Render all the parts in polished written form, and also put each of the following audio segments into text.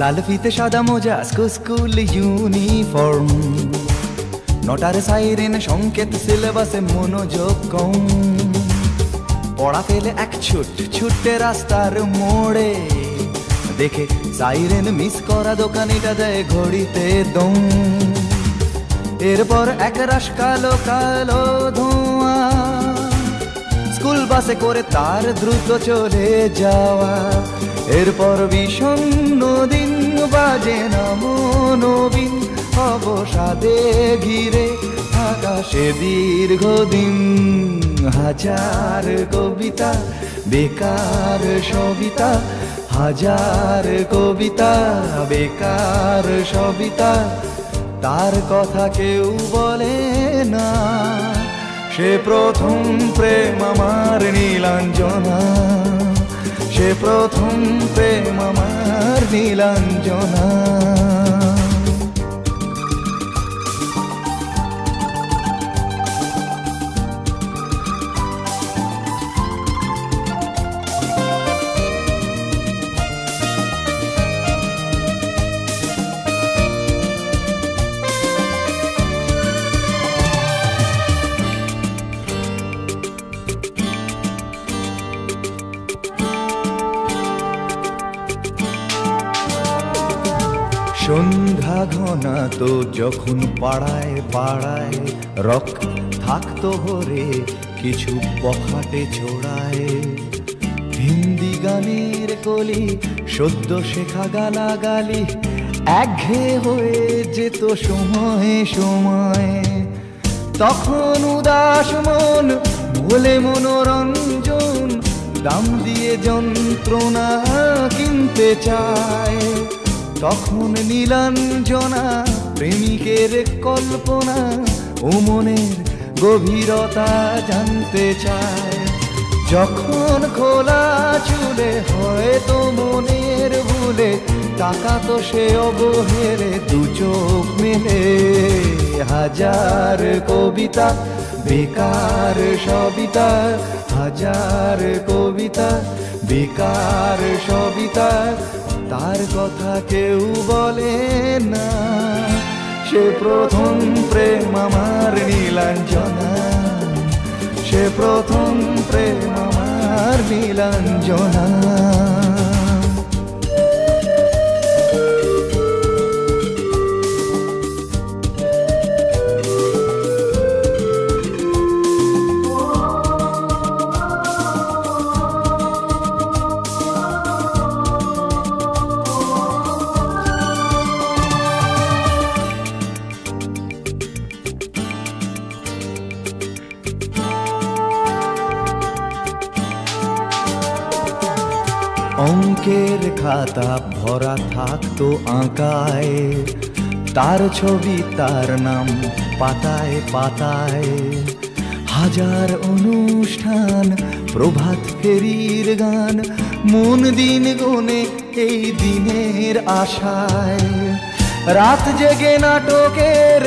লাল ফিতে সাদা মোজা স্কুল ইউনিফর্ম, নটার সাইরেন সংকেত সিলেবাসে মনোযোগ কম। পড়া ফেলে এক ছুটে রাস্তার মোড়ে, দেখে সাইরেন মিস করা দোকানিটা দেয় ঘড়িতে দম। এরপর এক রাশ কালো কালো ধোঁয়া, স্কুল বাসে করে তার দ্রুত চলে যাওয়া। এরপর বিষণ্ণ দিন বাজে না মনোবিন, অবসাদে ঘিরে আকাশে দীর্ঘদিন। হাজার কবিতা বেকার সবিতা, হাজার কবিতা বেকার সবিতা। তার কথা কেউ বলে না, সে প্রথম প্রেম আমার নীলাঞ্জনা, সে প্রথম প্রেম আমার নীলাঞ্জনা। সন্ধ্যা ঘনা তো যখন পাড়ায় পাড়ায় রক থাকতো ভরে কিছু বখাটে ছোড়ায়। হিন্দি গানের কলি সদ্য শেখা গালাগালি একঘেয়ে হয়ে যেত সময়ে সময়ে। তখন উদাস মন ভোলে মনোরঞ্জন, দাম দিয়ে যন্ত্রণা কিনতে চায়। তখন নীলাঞ্জনা প্রেমিকের কল্পনা ও মনের গভীরতা জানতে চায়। যখন খোলা চুলে হয়তো মনের ভুলে তাকাতো সে অবহেলে দু চোখ মেলে। হাজার কবিতা বেকার সবিতা, হাজার কবিতা বেকার সবিতা। তার কথা কেউ বলে না, সে প্রথম প্রেম আমার নীলাঞ্জনা, সে প্রথম প্রেম আমার নীলাঞ্জনা। অঙ্কের খাতা ভরা থাকতো আঁকায়, তার ছবি তার নাম পাতায় পাতায়। হাজার অনুষ্ঠান প্রভাত ফেরির গান, মন দিন গুনে এই দিনের আশায়। রাত জেগে নাটকের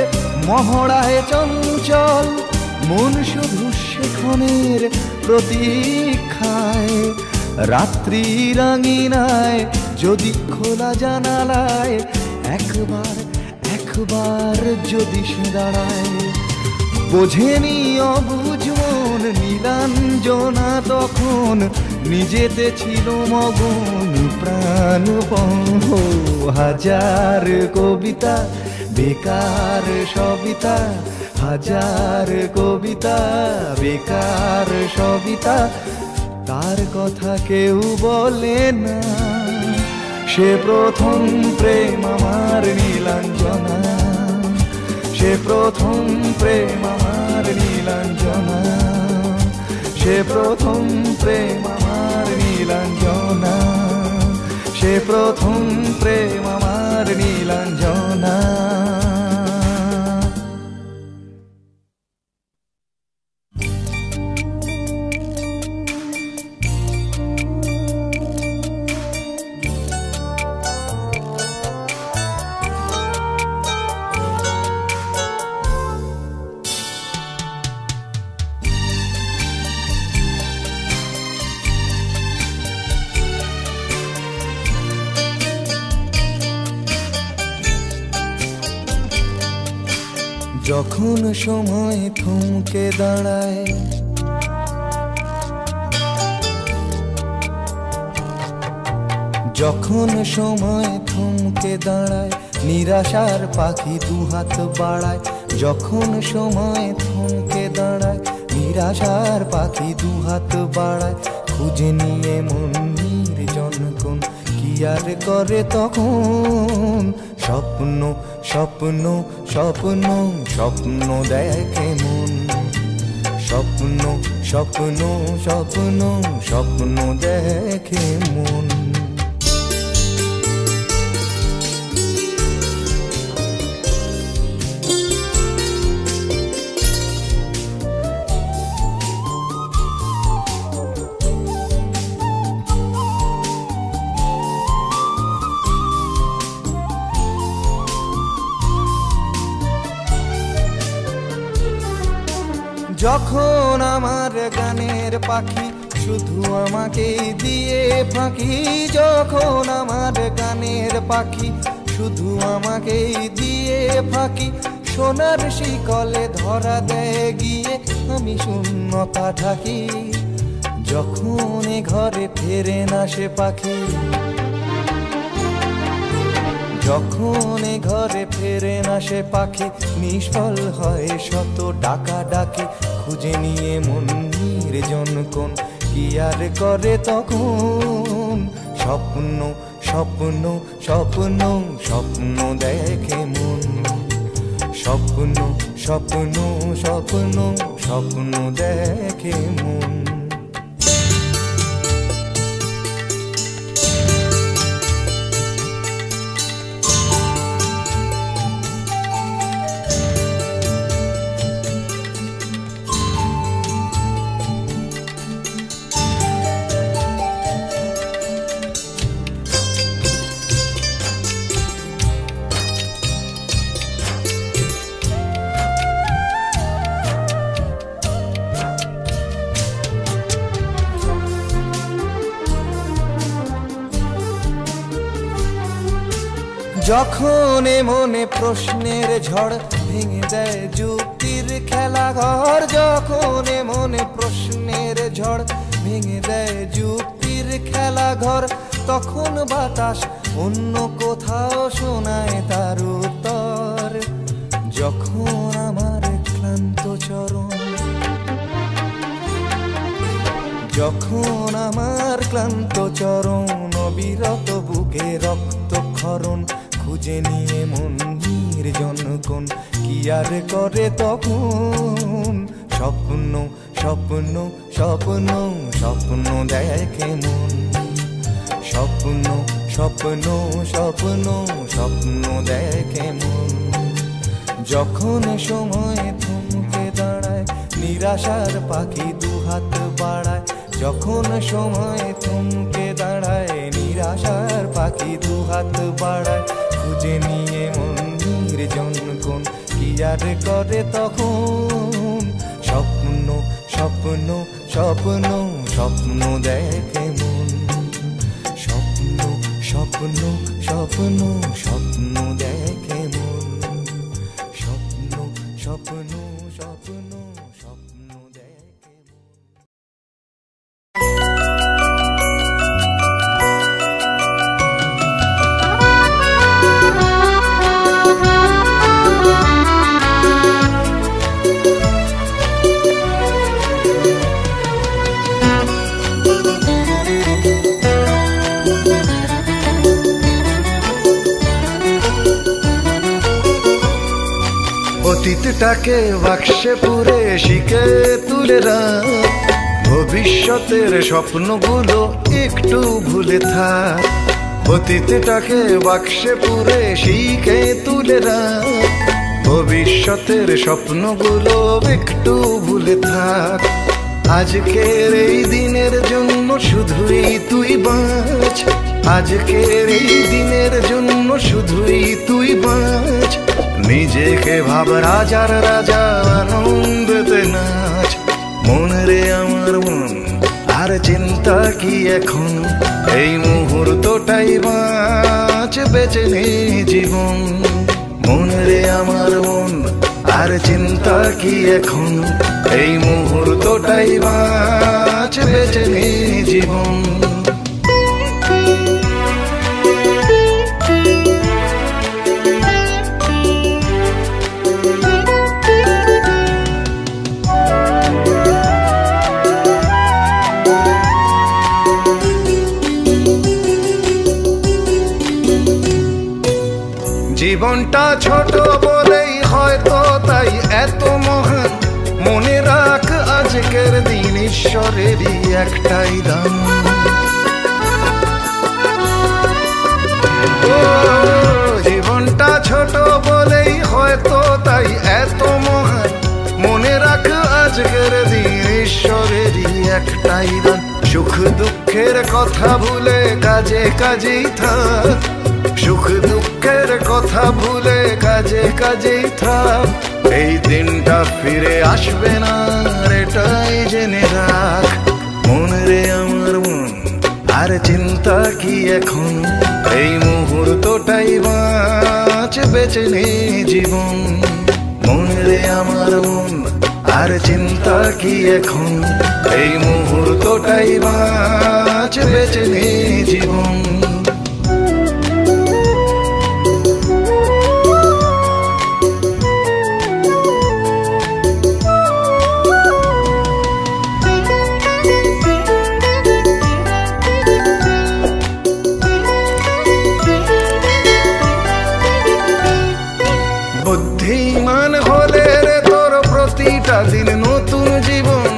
মহড়ায় চঞ্চল, মন শুধু সেক্ষণের প্রতীক্ষায়। রাত্রি রাঙিনায় যদি খোলা জানালায় একবার একবার যদি সে দাঁড়ায়। বোঝেনি অবুঝ মন নীলাঞ্জনা তখন, নিজেতে ছিল মগন প্রাণপণ। হাজার কবিতা বেকার সবিতা, হাজার কবিতা বেকার সবিতা, তার কথা কেউ বলে না। সে প্রথম প্রেম আমার নীলাঞ্জনা, সে প্রথম প্রেম আমার নীলাঞ্জনা, সে প্রথম প্রেম আমার নীলাঞ্জনা, সে প্রথম প্রেম আমার নীলাঞ্জনা। যখন সময় থমকে দাঁড়ায়, যখন সময় থমকে দাঁড়ায়, নিরাশার পাখি দুহাত বাড়ায়। যখন সময় থমকে দাঁড়ায়, নিরাশার পাখি দুহাত বাড়ায়। খুঁজে নিয়ে মন নির্জন কোন কি আর করে তখন। স্বপ্ন স্বপ্ন স্বপ্ন স্বপ্ন দেখে মন, স্বপ্ন স্বপ্ন স্বপ্ন স্বপ্ন দেখে মন। যখন আমার গানের পাখি শুধু আমাকে দিয়ে ফাঁকি, যখন আমার গানের পাখি শুধু আমাকে দিয়ে ফাঁকি। সোনার শিকলে ধরা দেয় গিয়ে আমি শূন্যতা ঢাকি। যখন ঘরে ফেরে না সে পাখি, যখন ঘরে ফেরে না সে পাখি, নিষ্ফল হয় শত ডাকা ডাকি। খুঁজে নিয়ে মন নির্জন কোন কি আর করে তখন। স্বপ্ন স্বপ্ন স্বপ্ন স্বপ্ন দেখে মন, স্বপ্ন স্বপ্ন স্বপ্ন স্বপ্ন দেখে মন। যখন মনে প্রশ্নের ঝড় ভেঙে দেয় যুক্তির খেলাঘর, যখন মনে প্রশ্নের ঝড় ভেঙে দেয় যুক্তির খেলাঘর, তখন বাতাস অন্য কোথাও শোনায় তার উত্তর। যখন আমার ক্লান্ত চরণ, যখন আমার ক্লান্ত চরণ, অবিরত বুকে রক্তক্ষরণ। খুঁজে নিয়ে মন নির্জন কোন কি আর করে তখন। স্বপ্ন স্বপ্ন স্বপ্ন স্বপ্ন দেখে মন, স্বপ্ন স্বপ্ন স্বপ্ন স্বপ্ন দেখে মন। যখন সময় থমকে দাঁড়ায়, নিরাশার পাখি দুহাত বাড়ায়। যখন সময় থমকে দাঁড়ায়, নিরাশার পাখি দুহাত বাড়ায়। খুঁজে নিয়ে মন নির্জন কোন কি আর করে তখন। স্বপ্ন স্বপ্ন স্বপ্ন স্বপ্ন দেখে মন, স্বপ্ন স্বপ্ন স্বপ্ন স্বপ্ন দেখে মন, স্বপ্ন স্বপ্ন স্বপ্ন স্বপ্ন দেখে মন। অতীতটাকে বাক্সে পুরে শিখে তুলে রাখ, ভবিষ্যতের স্বপ্নগুলো একটু ভুলে থাক। অতীতটাকে বাক্সে পুরে শিখে তুলে রাখ, ভবিষ্যতের স্বপ্নগুলো একটু ভুলে থাক। আজকের এই দিনের জন্য শুধুই তুই বাঁচ, আজকের এই দিনের জন্য শুধুই তুই বাঁচ। নিজেকে ভাব রাজার রাজা, আনন্দেতে নাচ। মন রে আমার মন, আর চিন্তা কি এখন, এই মুহূর্তটাই বাঁচ, বেঁচে নে জীবন। মন রে আমার মন, আর চিন্তা কি এখন, এই মুহূর্তটাই বাঁচ, বেঁচে নে জীবন। জীবনটা ছোট বলেই হয়তো তাই এত মহান, মনে রাখ আজকের দিন ঈশ্বরেরই একটাই দান। জীবনটা ছোট বলেই হয়তো তাই এত মহান, মনে রাখ আজকের দিন ঈশ্বরেরই একটাই দান। সুখ দুঃখের কথা ভুলে কাজে কাজেই থাক, সুখ দুঃখের কথা ভুলে কাজে কাজেই থাক। এই দিনটা ফিরে আসবে না, এটাই জেনে রাখ। মন রে আমার মন, আর চিন্তা কি এখন, এই মুহূর্তটাই বাঁচ, বেঁচে নে জীবন। মন রে আমার মন, আর চিন্তা কি এখন, এই মুহূর্তটাই বাঁচ, বেঁচে নে জীবন। বুদ্ধিমান হলে রে তোর প্রতিটা দিন নতুন জীবন,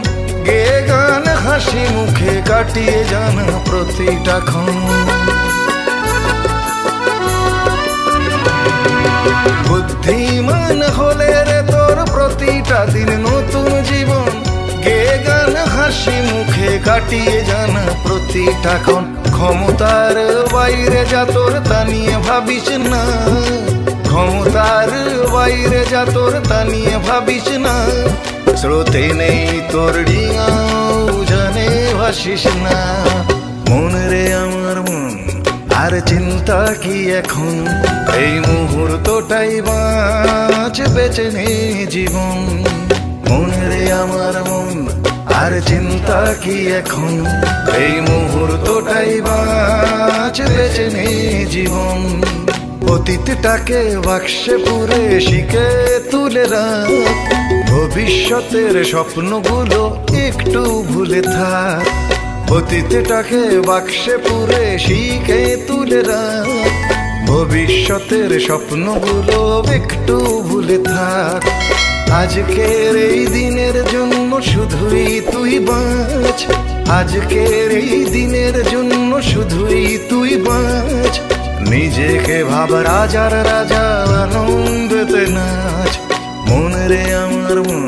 গে গান হাসি মুখে কাটিয়ে জানা প্রতিটা ক্ষণ। বুদ্ধিমান হলে রে তোর প্রতিটা দিন নতুন জীবন, গে গান হাসি মুখে কাটিয়ে জানা প্রতিটা ক্ষণ। ক্ষমতার বাইরে যা তোর তা নিয়ে ভাবিস না, ক্ষমতার বাইরে যা তোর তা নিয়ে ভাবিস না। স্রোতে নেই তোর ডিঙাও জানে ভাসিস না। মন রে আমার মন, আর চিন্তা কি এখন, এই মুহূর্তটাই বাঁচ, বেঁচে নে জীবন। মন রে আমার মন, আর চিন্তা কি এখন, এই মুহূর্তটাই বাঁচ, বেঁচে নে জীবন। অতীতটাকে বাক্সে পুরে শিখে তুলে রাখ, ভবিষ্যতের স্বপ্নগুলো একটু ভুলে থাক। অতীতটাকে বাক্সে পুরে শিখে তুলে রাখ, ভবিষ্যতের স্বপ্নগুলো একটু ভুলে থাক। আজকের এই দিনের জন্য শুধুই তুই বাঁচ, আজকের এই দিনের জন্য শুধুই তুই বাঁচ। নিজেকে ভাব রাজার রাজা, আনন্দেতে নাচ। মন রে আমার মন,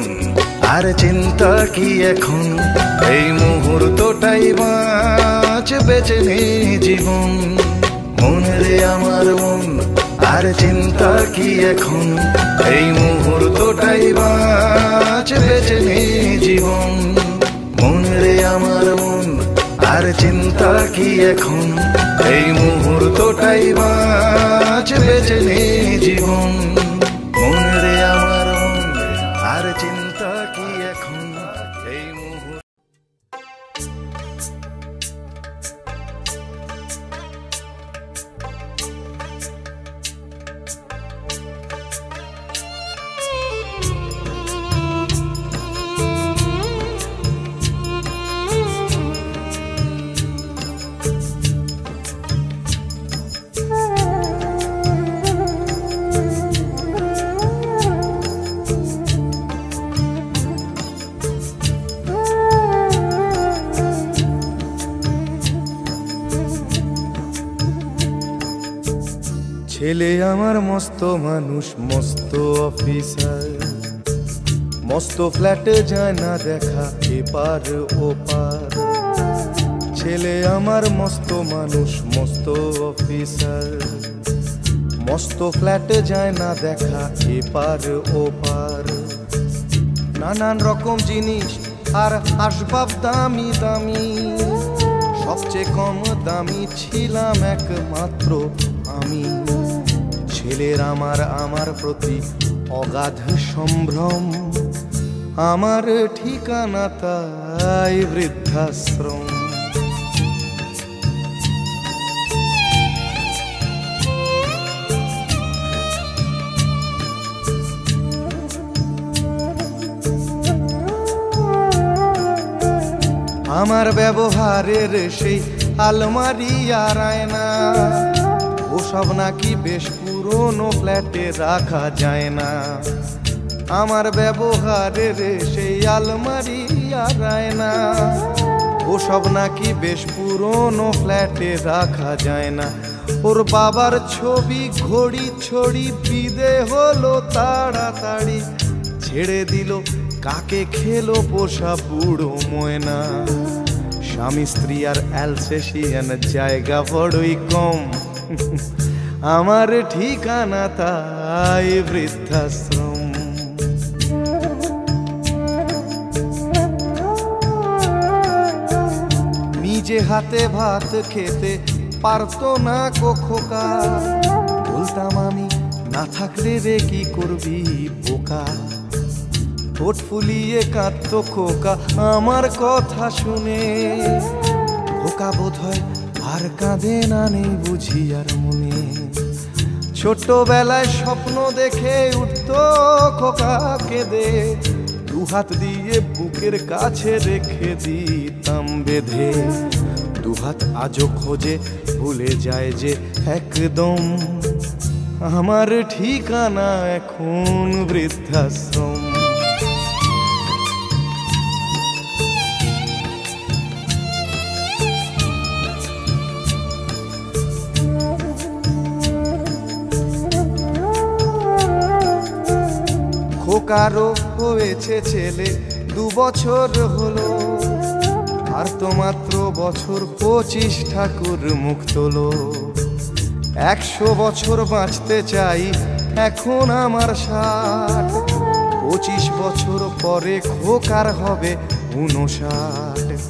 আর চিন্তা কি এখন, এই মুহূর্তটাই বাঁচ, বেঁচে নে জীবন। মন রে আমার মন, আর চিন্তা কি এখন, এই মুহূর্তটাই বাঁচ, বেঁচে নে জীবন। মন রে আমার মন, আর চিন্তা কি এখন, এই মুহূর্তটাই বাঁচ, বেঁচে নে জীবন। মন রে আমার মন, আর চিন্তা কি এখন, এই মুহূর্ত। আমার মস্ত মানুষ মস্ত অফিসার, মস্ত ফ্ল্যাটে যায় না দেখা এপার ওপার। ছেলে আমার মস্ত মানুষ মস্ত অফিসার, মস্ত ফ্ল্যাটে যায় না দেখা এপার ওপার। নানান রকম জিনিস আর আসবাব দামি দামি, সবচেয়ে কম দামি ছিলাম একমাত্র আমি। ছেলের আমার প্রতি অগাধ সম্ভ্রম, আমার ঠিকানা তাই বৃদ্ধাশ্রম। আমার ব্যবহারের সেই আলমারি আর আয়না, ওসব নাকি বেশ পুরনো ফ্ল্যাটে রাখা যায় না। আমার ব্যবহারের সেই আলমারি আর আয়না, ওসব নাকি বেশ পুরনো ফ্ল্যাটে রাখা যায় না। ওর বাবার ছবি ঘড়ি ছড়ি বিদে হলো তাড়াতাড়ি, ছেড়ে দিল কাকে খেলো পোষা বুড়ো ময়না। স্বামী স্ত্রী আর অ্যালসেশিয়ান জায়গা বড়ই কম, আমার ঠিকানা তাই বৃদ্ধাশ্রম। নিজে হাতে ভাত খেতে পারতো না খোকা, বলতাম আমি না থাকলে রে কি করবি বোকা। ঠোঁট ফুলিয়ে কাঁদতো খোকা আমার কথা শুনে, খোকা বোধ হয় আর কাঁদে না নেই বুঝি আর মনে। ছোট্টবেলায় স্বপ্ন দেখে উঠতো খোকা কেঁদে, দুহাত দিয়ে বুকের কাছে রেখে দিতাম বেঁধে। দুহাত আজও খোঁজে ভুলে যায় যে একদম, আমার ঠিকানা এখন বৃদ্ধাশ্রম। খোকারও হয়েছে ছেলে 2 বছর হলো, আর তো মাত্র বছর 25 ঠাকুর মুখ তোলো। 100 বছর বাঁচতে চাই এখন আমার 60, 25 বছর পরে খোকার হবে 59।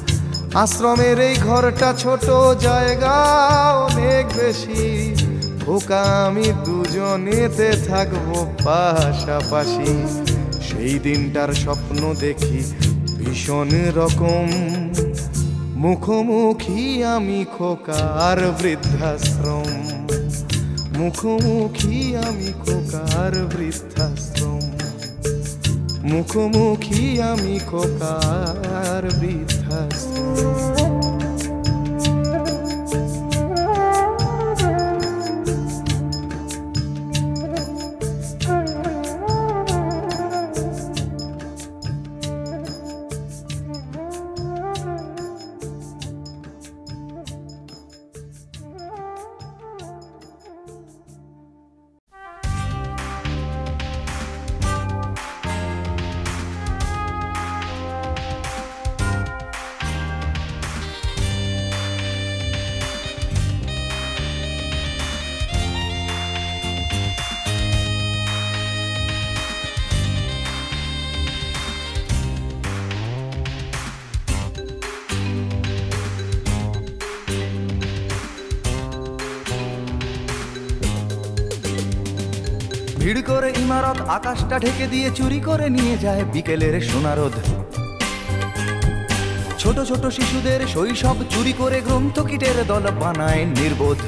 আশ্রমের এই ঘরটা ছোট, জায়গা অনেক বেশি, খোকা আমি দুজনেতে থাকবো পাশাপাশি। সেই দিনটার স্বপ্ন দেখি ভীষণ রকম, মুখোমুখি আমি খোকার বৃদ্ধাশ্রম। মুখোমুখি আমি খোকার বৃদ্ধাশ্রম, মুখোমুখি আমি খোকার বৃদ্ধাশ্রম। ভিড় করে ইমারত আকাশটা ঢেকে দিয়ে চুরি করে নিয়ে যায় বিকেলের সোনারোদ। ছোট ছোট শিশুদের শৈশব চুরি করে গ্রন্থকিটের দল বানায় নির্বোধ।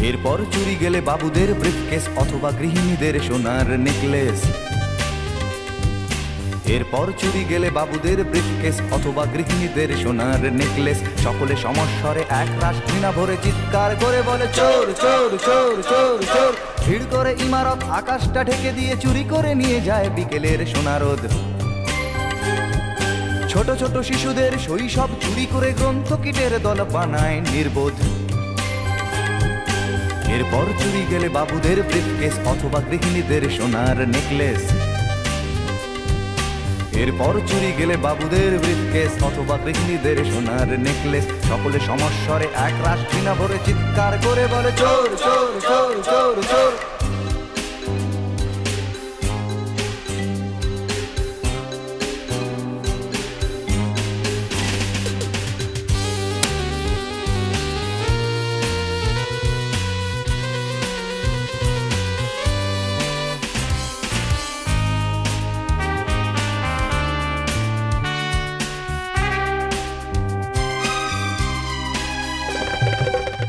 এরপর চুরি গেলে বাবুদের ব্রিফকেস অথবা গৃহিণীদের সোনার নেকলেস। এরপর চুরি গেলে বাবুদের ব্রিফকেস অথবা গৃহিণীদের সোনার নেকলেস। সকলে সমস্বরে এক রাশ ঘৃণা ভরে চিৎকার করে বলে চোর চোর চোর চোর চোর। ভিড় করে ইমারত আকাশটা ঢেকে দিয়ে চুরি করে নিয়ে যায় বিকেলের সোনারোদ। ছোট ছোট শিশুদের শৈশব চুরি করে গ্রন্থকিটের দল বানায় নির্বোধ। এরপর চুরি গেলে বাবুদের ব্রিফকেস অথবা গৃহিণীদের সোনার নেকলেস। এরপর চুরি গেলে বাবুদের ব্রিফকেস অথবা গৃহিণীদের সোনার নেকলেস। সকলে সমস্বরে এক রাশ ঘৃণা ভরে চিৎকার করে বলে চোর চোর চোর চোর চোর।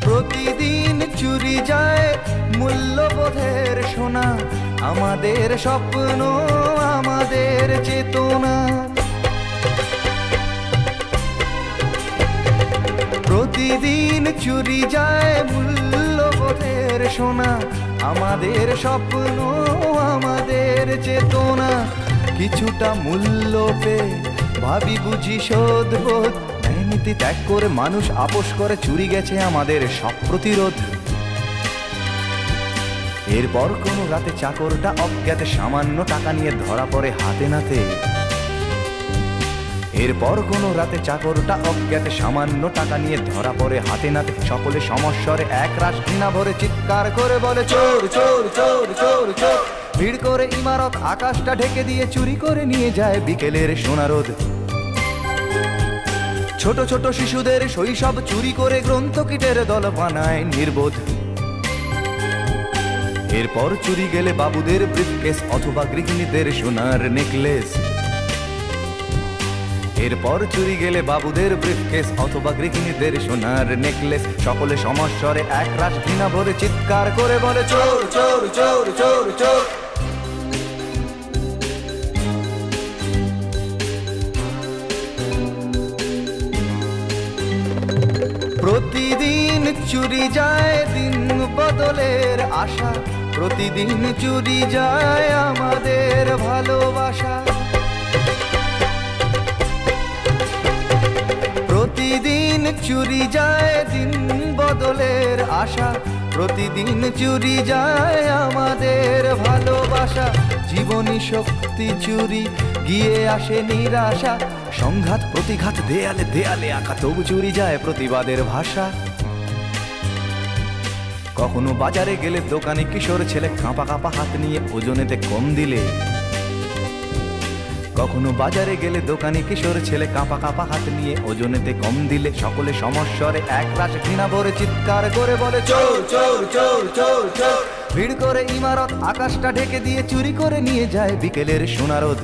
প্রতিদিন চুরি যায় মূল্যবোধের সোনা, আমাদের স্বপ্ন আমাদের চেতনা। প্রতিদিন চুরি যায় মূল্যবোধের সোনা, আমাদের স্বপ্ন আমাদের চেতনা। কিছুটা মূল্য পেয়ে ভাবি বুঝি শোধবোধ, নীতি ত্যাগ করে মানুষ আপোষ করে চুরি গেছে আমাদের সব প্রতিরোধ। এরপর কোনো রাতে চাকরটা অজ্ঞাতে সামান্য টাকা নিয়ে ধরা পড়ে হাতে নাতে। এরপর কোনো রাতে চাকরটা অজ্ঞাতে সামান্য টাকা নিয়ে ধরা পড়ে হাতে নাতে। সকলে সমস্বরে এক রাশ ঘৃণা ভরে চিৎকার করে বলে চোর চোর চোর চোর চোর। ভিড় করে ইমারত আকাশটা ঢেকে দিয়ে চুরি করে নিয়ে যায় বিকেলের সোনারোদ। ছোট ছোট শিশুদের শৈশব চুরি করে গ্রন্থকিটের দল বানায় নির্বোধ। এরপর চুরি গেলে বাবুদের ব্রিফকেস অথবা গৃহিণীদের সোনার নেকলেস। এরপর চুরি গেলে বাবুদের ব্রিফকেস অথবা গৃহিণীদের সোনার নেকলেস। সকলে সমস্বরে এক রাশ ঘৃণা ভরে চিৎকার করে বলে চোর চোর চোর চোর চোর। প্রতিদিন চুরি যায় দিন বদলের আশা, প্রতিদিন চুরি যায় আমাদের ভালোবাসা। প্রতিদিন চুরি যায় দিন বদলের আশা, প্রতিদিন চুরি যায় আমাদের ভালোবাসা। জীবনী শক্তি চুরি গিয়ে আসে নিরাশা, সংঘাত প্রতিঘাত দেয়ালে দেয়ালে আঁকা, তবু চুরি যায় প্রতিবাদের ভাষা। কখনো বাজারে গেলে দোকানে কিশোর ছেলে কাঁপা কাঁপা হাত নিয়ে ওজনেতে কম দিলে। কখনো বাজারে গেলে দোকানে কিশোর ছেলে কাঁপা কাঁপা হাত নিয়ে ওজনেতে কম দিলে। সকলে সমস্বরে এক রাশ ঘৃণা ভরে চিৎকার করে বলে চোর চোর চোর চোর চোর। ভিড় করে ইমারত আকাশটা ঢেকে দিয়ে চুরি করে নিয়ে যায় বিকেলের সোনারোদ।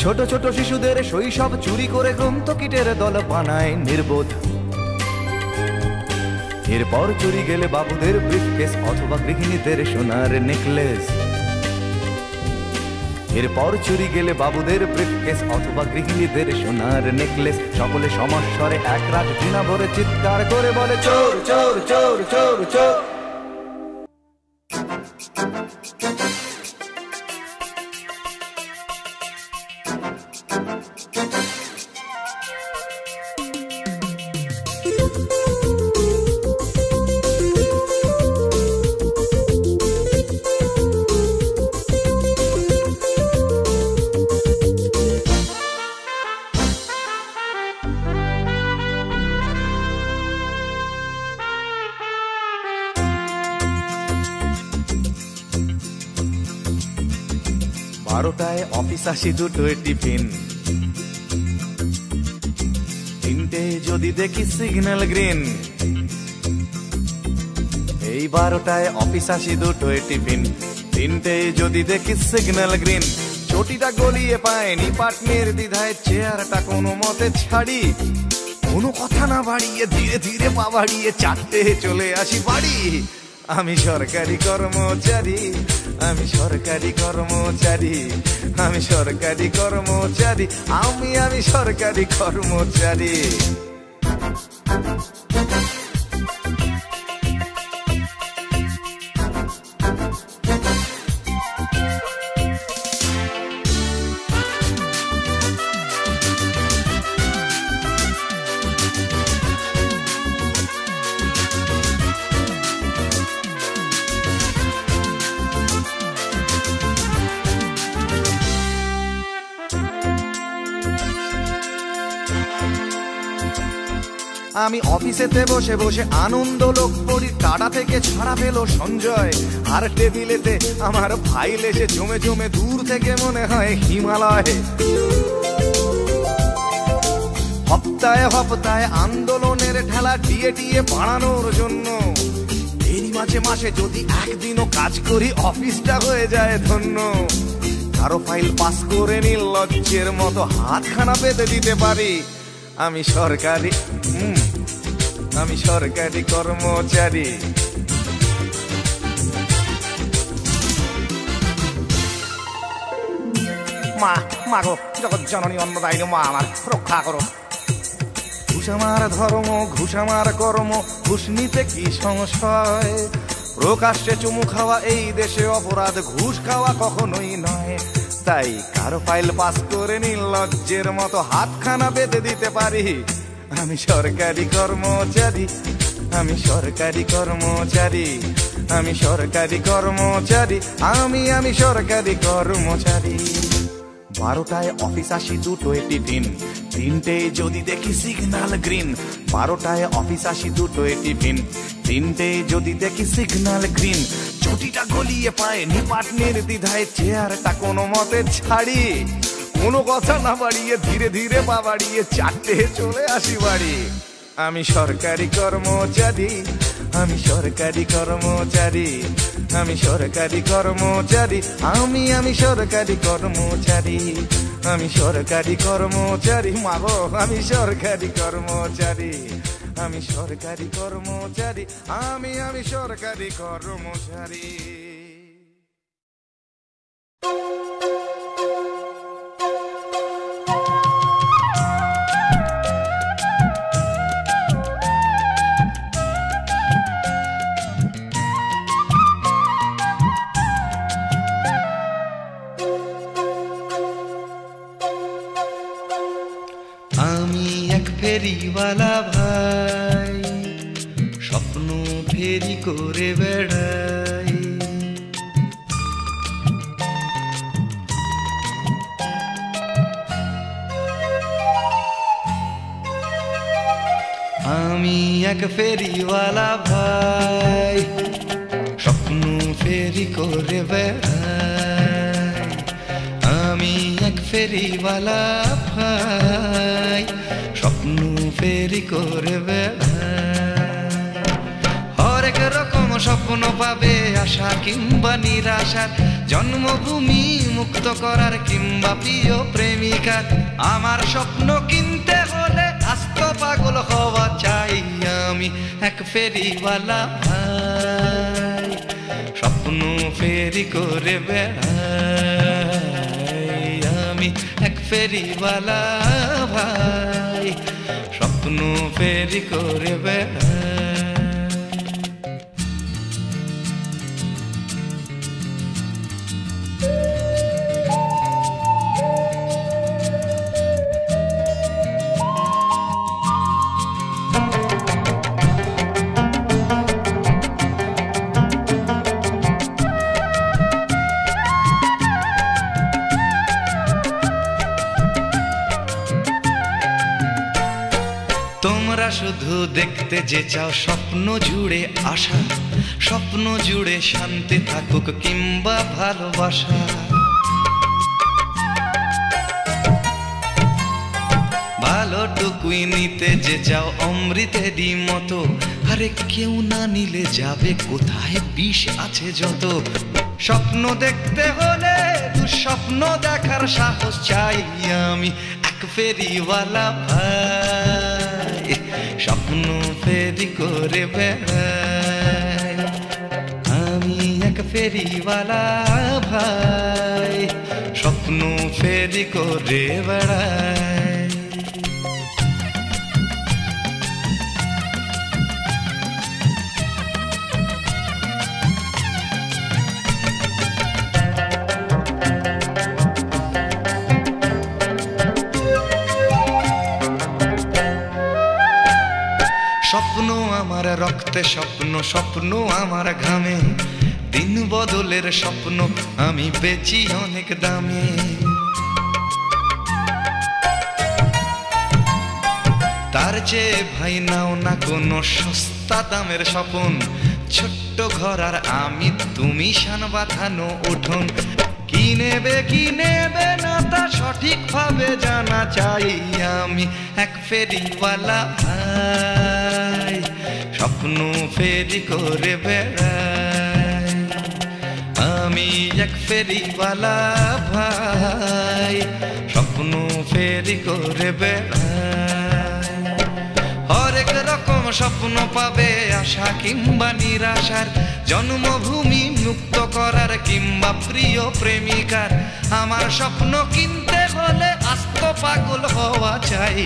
ছোট ছোট শিশুদের শৈশব চুরি করে গ্রন্থকিটের দল বানায় নির্বোধ। এরপর চুরি গেলে বাবুদের ব্রিফকেস অথবা গৃহিণীদের সোনার নেকলেস। এরপর চুরি গেলে বাবুদের ব্রিফকেস অথবা গৃহিণীদের সোনার নেকলেস। সকলে সমস্বরে এক রাত ঘৃণা ভরে চিৎকার করে বলে চোর চোর চোর চোর চোর। বারোটায় অফিস আসি, দুটোয় টিফিন, তিনটে যদি দেখি সিগন্যাল গ্রিন। এই 12টায় অফিস আসি, দুটোয় টিফিন, তিনটে যদি দেখি সিগন্যাল গ্রিন। চটিটা গলিয়ে পায়নি পাটনের দ্বিধায় চেয়ারটা কোনো মতে ছাড়ি। কোনো কথা না বাড়িয়ে ধীরে ধীরে পা বাড়িয়ে 4টে চলে আসি বাড়ি। আমি সরকারি কর্মচারী, আমি সরকারি কর্মচারী, আমি সরকারি কর্মচারী, আমি সরকারি কর্মচারী। আমি অফিসেতে বসে বসে আনন্দ লোক পড়ি, টাটা থেকে ছাড়া পেল সঞ্জয়। আর টেবিলেতে আমার ফাইল এসে জমে জমে দূর থেকে মনে হয় হিমালয়। হপ্তায় হপ্তায় আন্দোলনের ঠেলা ডিএ টিএ বাড়ানোর জন্য, এরই মাঝে মাসে যদি একদিনও কাজ করি অফিসটা হয়ে যায় ধন্য। কারো ফাইল পাস করে নির্লজ্জের মতো হাতখানা পেতে দিতে পারি। আমি সরকারি কর্মচারী। মা গো, জগৎ জননী অন্নদায়িনী মা, আমার রক্ষা করো। ঘুষ আমার ধর্ম, ঘুষ আমার কর্ম, ঘুষ নিতে কি সংশয়? প্রকাশ্যে চুমু খাওয়া এই দেশে অপরাধ, ঘুষ খাওয়া কখনোই নয়। তাই কারো ফাইল পাস করে নির্লজ্জের মতো হাতখানা বেঁধে দিতে পারি। আমি সরকারি কর্মচারী, আমি সরকারি কর্মচারী, আমি সরকারি কর্মচারী, আমি সরকারি কর্মচারী। 12টায় অফিস আসি, 2টোয় টিফিন, 3টেয় যদি দেখি সিগন্যাল গ্রিন। 12টায় অফিস আসি, 2টোয় টিফিন, 3টেয় যদি দেখি সিগন্যাল গ্রিন। ছুটিটা গলিয়ে পায় নিপাট নির্দ্বিধায়, চেয়ারটা কোনো মতে ছাড়ি। কোনো কথা না বাড়িয়ে ধীরে ধীরে পা বাড়িয়ে 4টে চলে আসি বাড়ি। আমি সরকারি কর্মচারী, আমি সরকারি কর্মচারী, আমি সরকারি কর্মচারী, আমি সরকারি কর্মচারী, আমি সরকারি কর্মচারী। মাগো, আমি সরকারি কর্মচারী, আমি সরকারি কর্মচারী, আমি সরকারি কর্মচারী। ফেরিওয়ালা ভাই, স্বপ্ন ফেরি করে বেড়াই। আমি এক ফেরিওয়ালা ভাই, স্বপ্ন ফেরি করে বেড়াই। আমি এক ফেরিওয়ালা ভাই, স্বপ্ন ফেরি করে বেড়াই। হরেক রকম স্বপ্ন পাবে, আশা কিংবা নিরাশার, জন্মভূমি মুক্ত করার কিংবা প্রিয় প্রেমিকার। আমার স্বপ্ন কিনতে হলে আস্ত পাগল হওয়া চাই। আমি এক ফেরিওয়ালা ভাই, স্বপ্ন ফেরি করে বেড়াই। আমি এক ফেরিওয়ালা ভাই, স্বপ্ন ফেরি করে বেড়াই। তোমরা শুধু দেখতে যে চাও স্বপ্ন জুড়ে আশা, স্বপ্ন জুড়ে শান্তি থাকুক কিংবা ভালোবাসা। ভালোটুকুই নিতে যে চাও অমৃতেরই মতো, আরে কেউ না নিলে যাবে কোথায়, বিষ আছে যত। স্বপ্ন দেখতে হলে দুঃস্বপ্ন দেখার সাহস চাই। আমি এক ফেরিওয়ালা ভাই, স্বপ্ন ফেরি করে বেড়াই। আমি এক ফেরিওয়ালা ভাই, স্বপ্ন ফেরি করে বেড়াই। স্বপ্ন আমার রক্তে, স্বপ্ন স্বপ্ন আমার ঘামে, দিন বদলের স্বপ্ন আমি বেচি অনেক দামে। তার চেয়ে ভাই নাও না কোনো সস্তা দামের স্বপন, ছোট্ট ঘর আর আমি তুমি শান বাঁধানো উঠোন। কি নেবে না তা সঠিকভাবে জানা চাই আমি, এক ফেরিওয়ালা ভাই স্বপ্ন ফেরি করে বেড়াই। আমি এক ফেরিওয়ালা ভাই স্বপ্ন ফেরি করে বেড়াই। হরেক রকম স্বপ্ন পাবে আশা কিংবা নিরাশার, জন্মভূমি মুক্ত করার কিংবা প্রিয় প্রেমিকার। আমার স্বপ্ন কিনতে হলে আস্ত পাগল হওয়া চাই।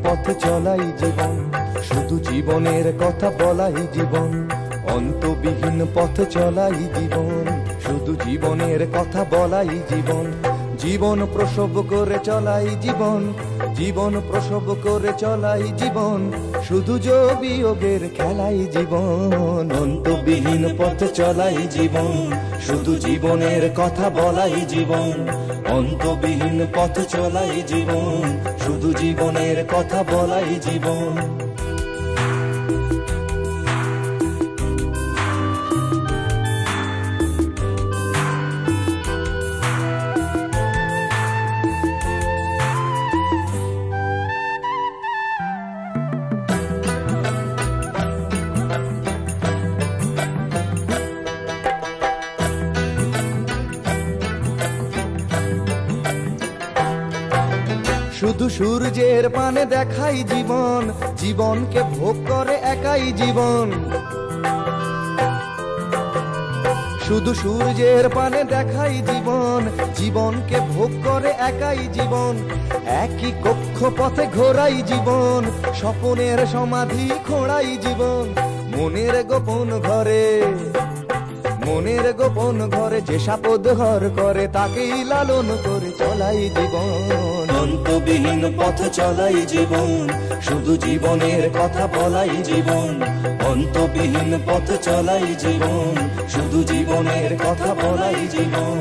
পথে চলাই জীবন, শুধু জীবনের কথা বলাই জীবন। অন্তবিহীন পথে চলাই জীবন, শুধু জীবনের কথা বলাই জীবন। জীবন প্রসব করে চলাই জীবন, জীবন প্রসব করে চলাই জীবন। শুধু যোগবিয়োগের খেলাই জীবন। অন্তবিহীন পথে চলাই জীবন, শুধু জীবনের কথা বলাই জীবন। অন্তবিহীন পথে চলাই জীবন, শুধু জীবনের কথা বলাই জীবন। শুধু সূর্যের পানে দেখাই জীবন, জীবনকে ভোগ করে একাই জীবন। শুধু সূর্যের পানে দেখাই জীবন, জীবনকে ভোগ করে একাই জীবন। একই কক্ষপথে ঘোরাই জীবন, স্বপনের সমাধি খোঁড়াই জীবন। মনের গোপন ঘরে, মনের গোপন ঘরে যে সাপদ ঘর করে তাকেই লালন করে চলাই জীবন। অন্তবিহীন পথে চলাই জীবন, শুধু জীবনের কথা বলাই জীবন। অন্তবিহীন পথে চলাই জীবন, শুধু জীবনের কথা বলাই জীবন।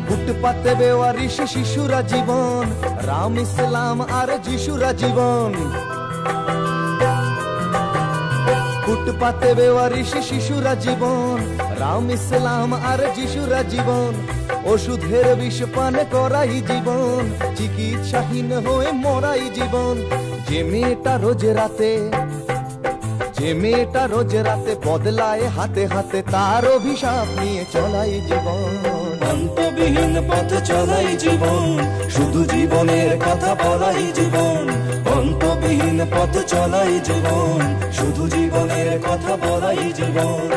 ফুটপাতে বেওয়ারিশ শিশুরা জীবন, রাম ইসলাম আর যিশুরা জীবন। ফুটপাতে বেওয়ারিশ শিশুরা জীবন, রাম ইসলাম আর যিশুরা জীবন। ওষুধের বিষ পান করাই জীবন, চিকিৎসাহীন হয়ে মরাই জীবন। যে মেয়েটা রোজ রাতে, যে মেয়েটা রোজ রাতে বদলায় হাতে হাতে, তার অভিশাপ নিয়ে চলাই জীবন। অন্তবিহীন পথে চলাই জীবন, শুধু জীবনের কথা বলাই জীবন। অন্তবিহীন পথে চলাই জীবন, শুধু জীবনের কথা বলাই জীবন।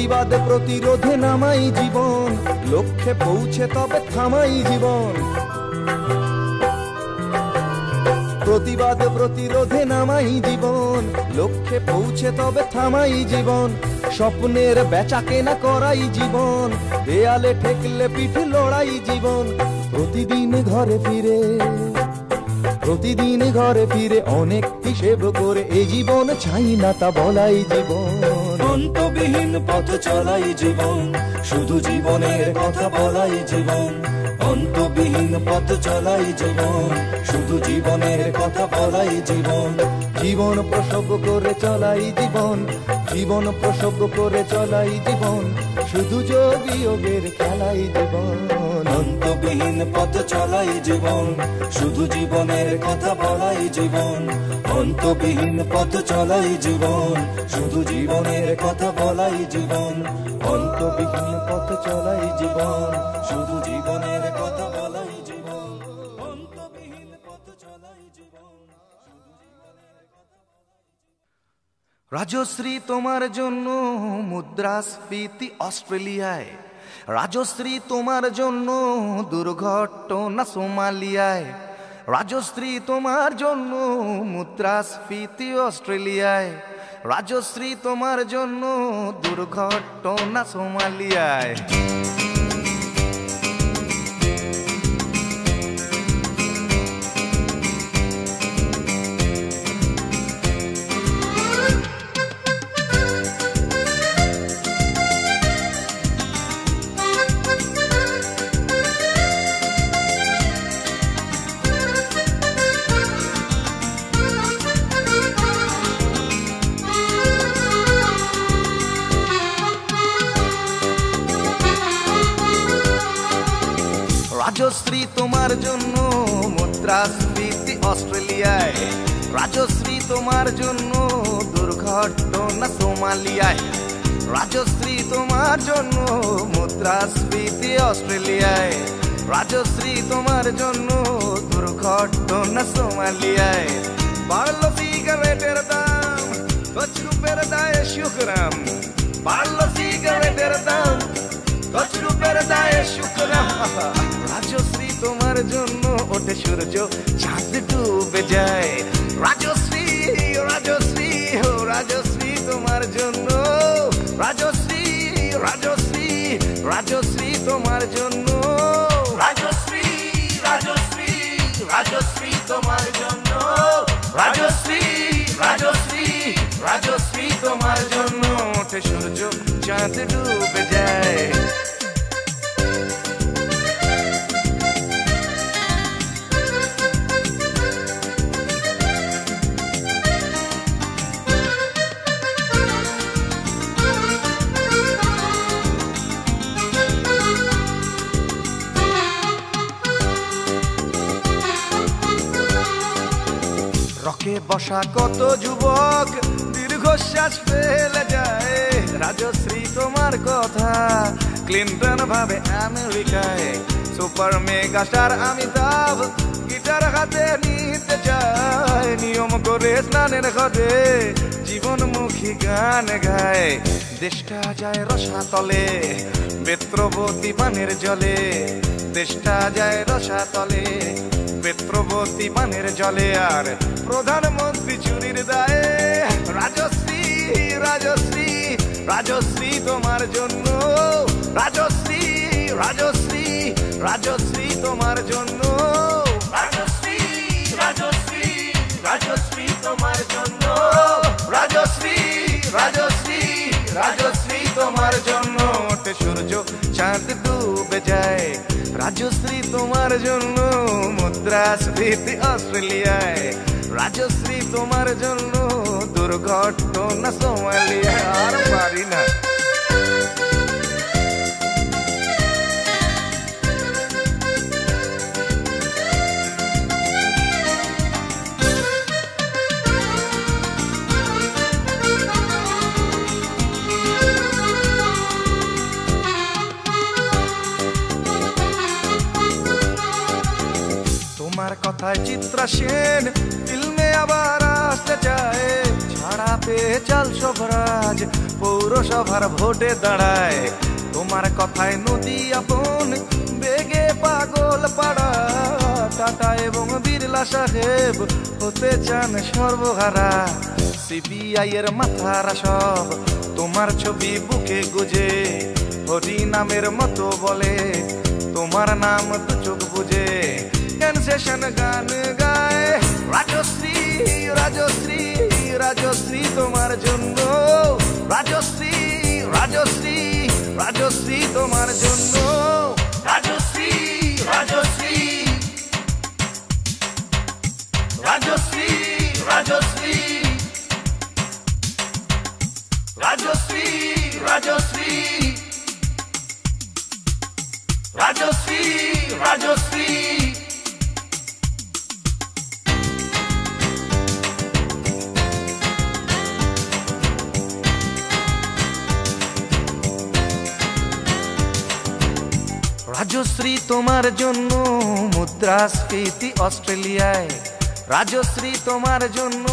প্রতিবাদ প্রতিরোধে নামাই জীবন, লক্ষ্যে পৌঁছে তবে থামাই জীবন। প্রতিবাদ প্রতিরোধে নামাই জীবন, লক্ষ্যে পৌঁছে তবে থামাই জীবন। স্বপ্নের বেচা কেনা করাই জীবন, দেয়ালে ঠেকলে পিঠে লড়াই জীবন। প্রতিদিন ঘরে ফিরে, প্রতিদিন ঘরে ফিরে অনেক হিসেব করে এ জীবন চাই না তা বলাই জীবন। অন্তবিহীন পথ চলাই জীবন, শুধু জীবনের কথা বলাই জীবন। অন্তবিহীন পথ চলাই জীবন, শুধু জীবনের কথা বলাই জীবন। জীবন প্রসব করে চলাই জীবন, জীবন প্রসব করে চলাই জীবন, শুধু যোগ বিয়োগের খেলাই জীবন। অন্তবিহীন পথ চলাই জীবন, শুধু জীবনের কথা বলাই জীবন। অন্তবিহীন পথ চলাই জীবন, শুধু জীবনের কথা বলাই জীবন। অন্তবিহীন পথ চলাই জীবন, শুধু জীবনের কথা বলাই জীবন। অন্তবিহীন পথ চলাই জীবন। রাজশ্রী তোমার জন্য মুদ্রাস্ফীতি অস্ট্রেলিয়ায়, রাজশ্রী তোমার জন্য দুর্ঘটনা সোমালিয়ায়, রাজশ্রী তোমার জন্য মুদ্রাস্ফীতি অস্ট্রেলিয়ায়, রাজশ্রী তোমার জন্য দুর্ঘটনা সোমালিয়ায়। রাজশ্রী তোমার জন্য মুদ্রাস্ফীতি অস্ট্রেলিয়ায়, রাজশ্রী তোমার জন্য দুর্ঘটনা সোমালিয়ায়, রাজশ্রী তোমার জন্য মুদ্রাস্ফীতি অস্ট্রেলিয়ায়, রাজশ্রী তোমার জন্য দুর্ঘটনা সোমালিয়ায়। বাড়লো সিগারেটের দাম, 10 রুপের দায়ে শুকরাম, বাড়লো সিগারেটের দাম, 10 রুপের দায়ে শুকরাম। রাজশ্রী তোমার জন্য ওঠে সূর্য, চাঁদ ডুবে যায়। রাজশ্রী রাজশ্রী ও রাজশ্রী তোমার জন্য, রাজশ্রী রাজশ্রী রাজশ্রী তোমার জন্য, রাজশ্রী রাজশ্রী রাজশ্রী তোমার জন্য, রাজশ্রী রাজশ্রী রাজশ্রী তোমার জন্য ওঠে সূর্য, চাঁদ ডুবে যায়। রকে বসা কত যুবক দীর্ঘশ্বাস ফেলে যায়। রাজশ্রী তোমার কথা ক্লিন্টন ভাবে আমেরিকায়, super mega star Amitabh guitar হাতে নিতে চায়। নিয়ম করে স্নানের ঘরে জীবনমুখী গান গায়। দেশটা যায় রসাতলে বেত্রবতী পানের জলে, দেশটা যায় রসাতলে বেত্রবতী পানের জলে। আর প্রধানমন্ত্রী চুরির দায়ে রাজশ্রী রাজশ্রী রাজশ্রী তোমার জন্য, রাজশ্রী রাজশ্রী রাজশ্রী তোমার জন্য, রাজশ্রী রাজশ্রী রাজশ্রী তোমার জন্য, রাজশ্রী রাজশ্রী রাজশ্রী তোমার জন্য ওঠে সূর্য, চাঁদ ডুবে যায়। রাজশ্রী তোমার জন্য মুদ্রাস্ফীতি অস্ট্রেলিয়ায়, রাজশ্রী তোমার জন্য দুর্ঘটনা সোমালিয়ায়। আর পারি না। তোমার কথায় চিত্রা সেন ফিল্মে আবার আসতে চায়, ছাড়া পেয়ে চাল সবরাজ পৌরসভার ভোটে দাঁড়ায়। তোমার কথায় নদী আপন বেগে পাগল পাড়া, টাটা এবং বিড়লা সাহেব হতে চান সর্বহারা। সিবিআই এর মাথারা সব তোমার ছবি বুকে গুজে, হরি নামের মতো বলে তোমার নাম তো চোখ বুঝে। কনসেশন গান গায় রাজশ্রী রাজশ্রী রাজশ্রী তোমার জন্য, রাজশ্রী রাজশ্রী রাজশ্রী তোমার জন্য, রাজশ্রী রাজশ্রী রাজশ্রী রাজশ্রী রাজশ্রী রাজশ্রী রাজশ্রী রাজশ্রী। রাজশ্রী তোমার জন্য মুদ্রাস্ফীতি অস্ট্রেলিয়ায়, রাজশ্রী তোমার জন্য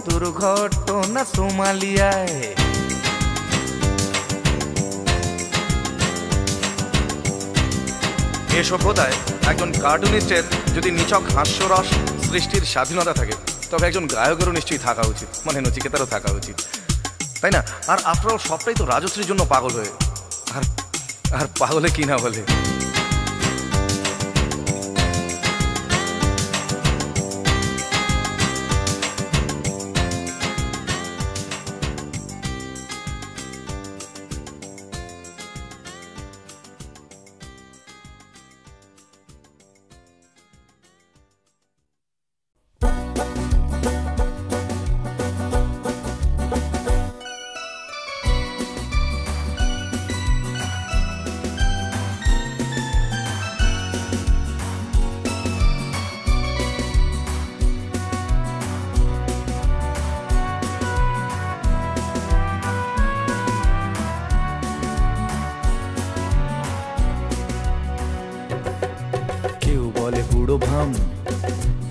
দুর্ঘটনা সোমালিয়ায়। এ সভ্যতায় একজন কার্টুনিস্টের যদি নিছক হাস্যরস সৃষ্টির স্বাধীনতা থাকে, তবে একজন গায়কেরও নিশ্চয়ই থাকা উচিত, মানে নচিকেতারও থাকা উচিত, তাই না? আর আফটার অল সবটাই তো রাজশ্রীর জন্য পাগল হয়ে, আর পাগলে কি না বলে।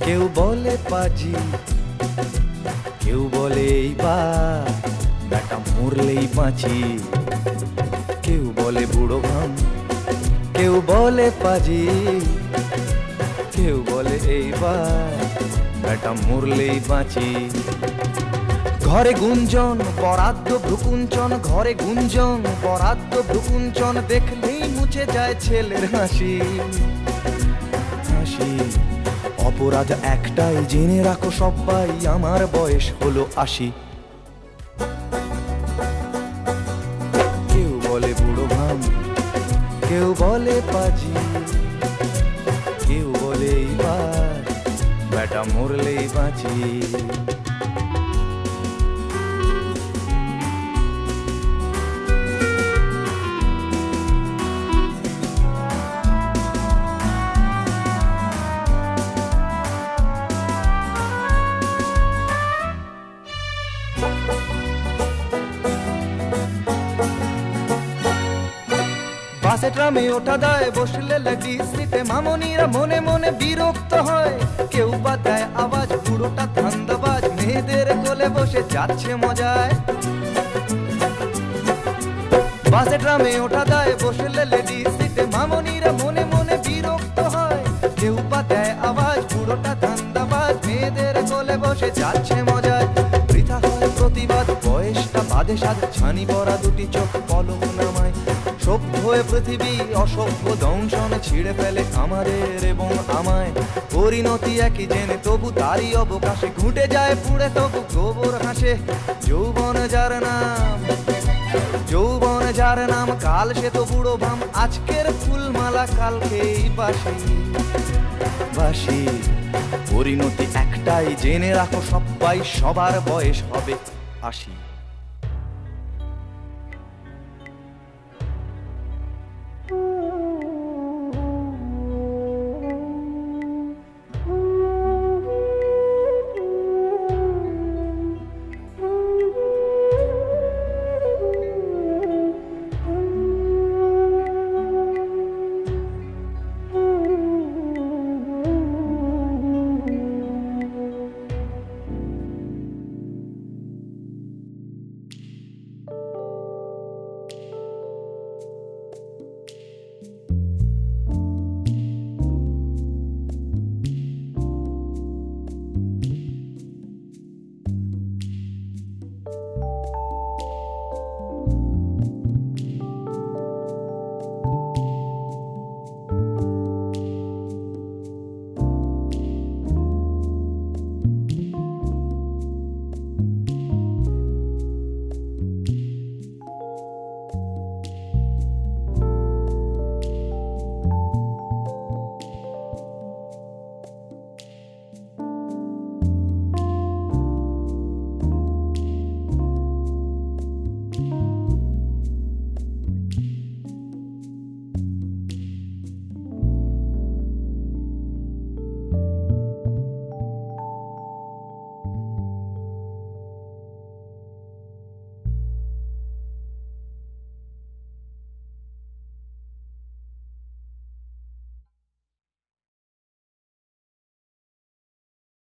কেউ বলে পাজি, কেউ বলে এইবার বেটা মরলেই বাঁচি। কেউ বলে বুড়ো ভাম, কেউ বলে পাজি, কেউ বলে এইবার বেটা মরলেই বাঁচি। ঘরে গুঞ্জন বরাদ্দ ভ্রুকুঞ্চন, ঘরে গুঞ্জন বরাদ্দ ভ্রুকুঞ্চন, দেখলেই মুছে যায় ছেলের হাসি। অপরাধ একটাই জেনে রাখো সবাই, আমার বয়স হলো ৮০। কেউ বলে বুড়ো ভাম, কেউ বলে পাজি, কেউ বলে এইবার বেটা মরলেই বাঁচি। বাসে ট্রামে ওঠা দায় বসলে লেডি সিটে, মামনিরা মনে মনে বিরক্ত হয়। কেউ বা দেয় আওয়াজ পুরোটা ধান্দাবাজ, মেয়েদের কোলে বসে যাচ্ছে মজায়। বাসে ট্রামে ওঠা দায় বসলে লেডি সিটে, মামনিরা মনে মনে বিরক্ত হয়। কেউ বা দেয় আওয়াজ পুরোটা ধান্দাবাজ, মেয়েদের কোলে বসে যাচ্ছে মজায়। বৃথা হয় প্রতিবাদ, বয়সটা বাদে সাদ, ছানি পরা দুটি চোখ পলক নামায়। সভ্য হয়ে পৃথিবী অসভ্য দংশনে ছিঁড়ে ফেলে আমাদের এবং আমায়। পরিণতি একই জেনে তবু তারই অবকাশে ঘুঁটে যায় পুড়ে তবু গোবর হাসে। যৌবন যার নাম, যৌবন যার নাম, কাল সে তো বুড়ো ভাম। আজকের ফুলমালা কালকেই বাসি বাসি। পরিণতি একটাই জেনে রাখো সবাই, সবার বয়স হবে ৮০।